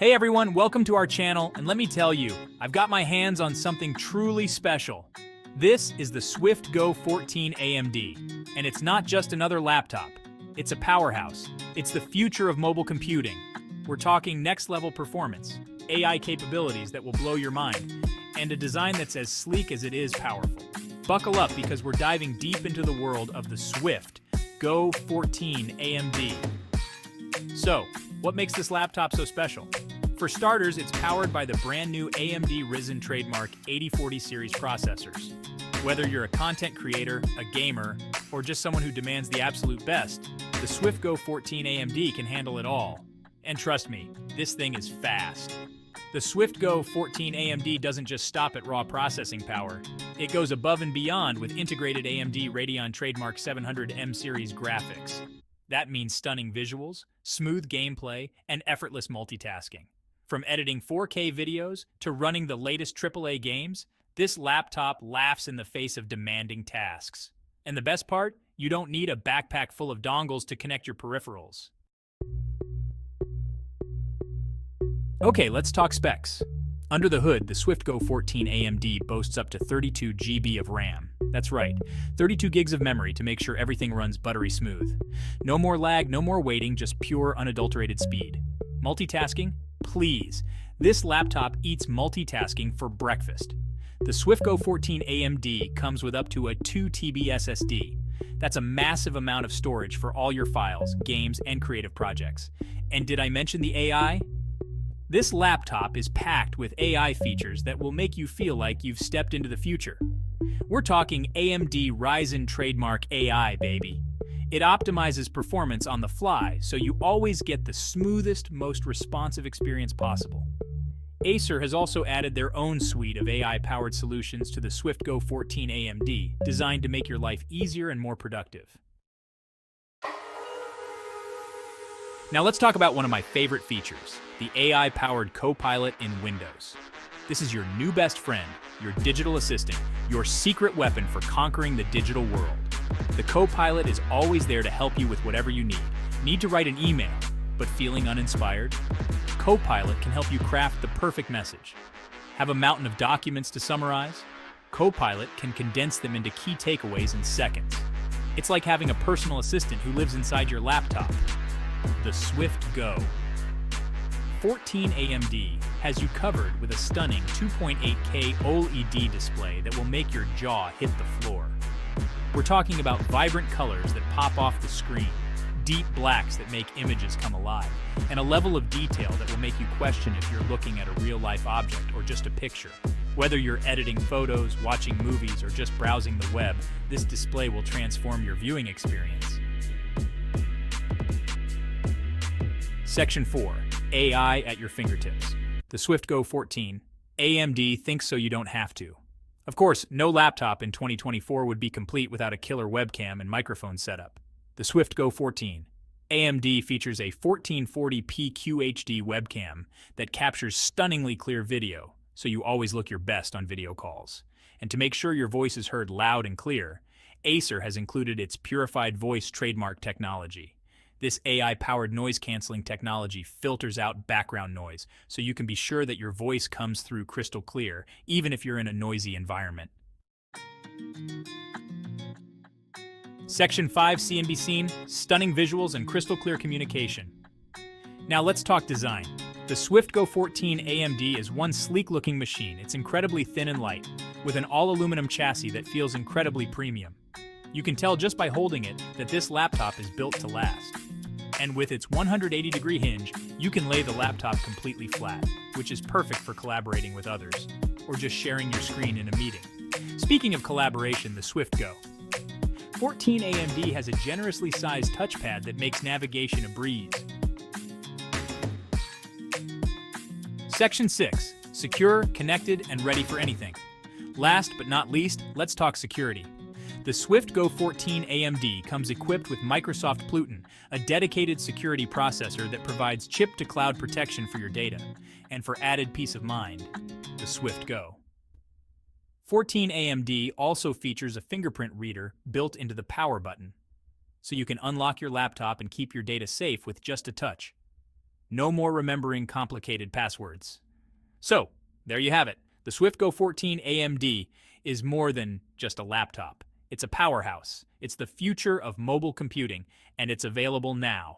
Hey everyone, welcome to our channel, and let me tell you, I've got my hands on something truly special. This is the Swift Go 14 AMD, and it's not just another laptop. It's a powerhouse. It's the future of mobile computing. We're talking next-level performance, AI capabilities that will blow your mind, and a design that's as sleek as it is powerful. Buckle up because we're diving deep into the world of the Swift Go 14 AMD. So, what makes this laptop so special? For starters, it's powered by the brand new AMD Ryzen trademark 8040 series processors. Whether you're a content creator, a gamer, or just someone who demands the absolute best, the Swift Go 14 AMD can handle it all. And trust me, this thing is fast. The Swift Go 14 AMD doesn't just stop at raw processing power. It goes above and beyond with integrated AMD Radeon trademark 700M series graphics. That means stunning visuals, smooth gameplay, and effortless multitasking. From editing 4K videos to running the latest AAA games, this laptop laughs in the face of demanding tasks. And the best part? You don't need a backpack full of dongles to connect your peripherals. Okay, let's talk specs. Under the hood, the Swift Go 14 AMD boasts up to 32 GB of RAM. That's right, 32 gigs of memory to make sure everything runs buttery smooth. No more lag, no more waiting, just pure, unadulterated speed. Multitasking? Please. This laptop eats multitasking for breakfast. The Swift Go 14 AMD comes with up to a 2 TB SSD. That's a massive amount of storage for all your files, games, and creative projects. And did I mention the AI? This laptop is packed with AI features that will make you feel like you've stepped into the future. We're talking AMD Ryzen trademark AI, baby. It optimizes performance on the fly, so you always get the smoothest, most responsive experience possible. Acer has also added their own suite of AI-powered solutions to the Swift Go 14 AMD, designed to make your life easier and more productive. Now let's talk about one of my favorite features, the AI-powered Copilot in Windows. This is your new best friend, your digital assistant, your secret weapon for conquering the digital world. The Copilot is always there to help you with whatever you need. Need to write an email, but feeling uninspired? Copilot can help you craft the perfect message. Have a mountain of documents to summarize? Copilot can condense them into key takeaways in seconds. It's like having a personal assistant who lives inside your laptop. The Swift Go 14 AMD has you covered with a stunning 2.8K OLED display that will make your jaw hit the floor. We're talking about vibrant colors that pop off the screen, deep blacks that make images come alive, and a level of detail that will make you question if you're looking at a real-life object or just a picture. Whether you're editing photos, watching movies, or just browsing the web, this display will transform your viewing experience. Section 4. AI at your fingertips. The Swift Go 14. AMD thinks so you don't have to. Of course, no laptop in 2024 would be complete without a killer webcam and microphone setup. The Swift Go 14. AMD features a 1440p QHD webcam that captures stunningly clear video, so you always look your best on video calls. And to make sure your voice is heard loud and clear, Acer has included its purified voice trademark technology. This AI-powered noise-canceling technology filters out background noise, so you can be sure that your voice comes through crystal clear, even if you're in a noisy environment. Section 5 CNB Scene, stunning visuals and crystal clear communication. Now let's talk design. The Swift Go 14 AMD is one sleek-looking machine. It's incredibly thin and light, with an all-aluminum chassis that feels incredibly premium. You can tell just by holding it that this laptop is built to last. And with its 180-degree hinge, you can lay the laptop completely flat, which is perfect for collaborating with others, or just sharing your screen in a meeting. Speaking of collaboration, the Swift Go 14 AMD has a generously sized touchpad that makes navigation a breeze. Section 6. Secure, connected, and ready for anything. Last but not least, let's talk security. The Swift Go 14 AMD comes equipped with Microsoft Pluton, a dedicated security processor that provides chip-to-cloud protection for your data. And for added peace of mind, the Swift Go 14 AMD also features a fingerprint reader built into the power button, so you can unlock your laptop and keep your data safe with just a touch. No more remembering complicated passwords. So, there you have it. The Swift Go 14 AMD is more than just a laptop. It's a powerhouse. It's the future of mobile computing, and it's available now.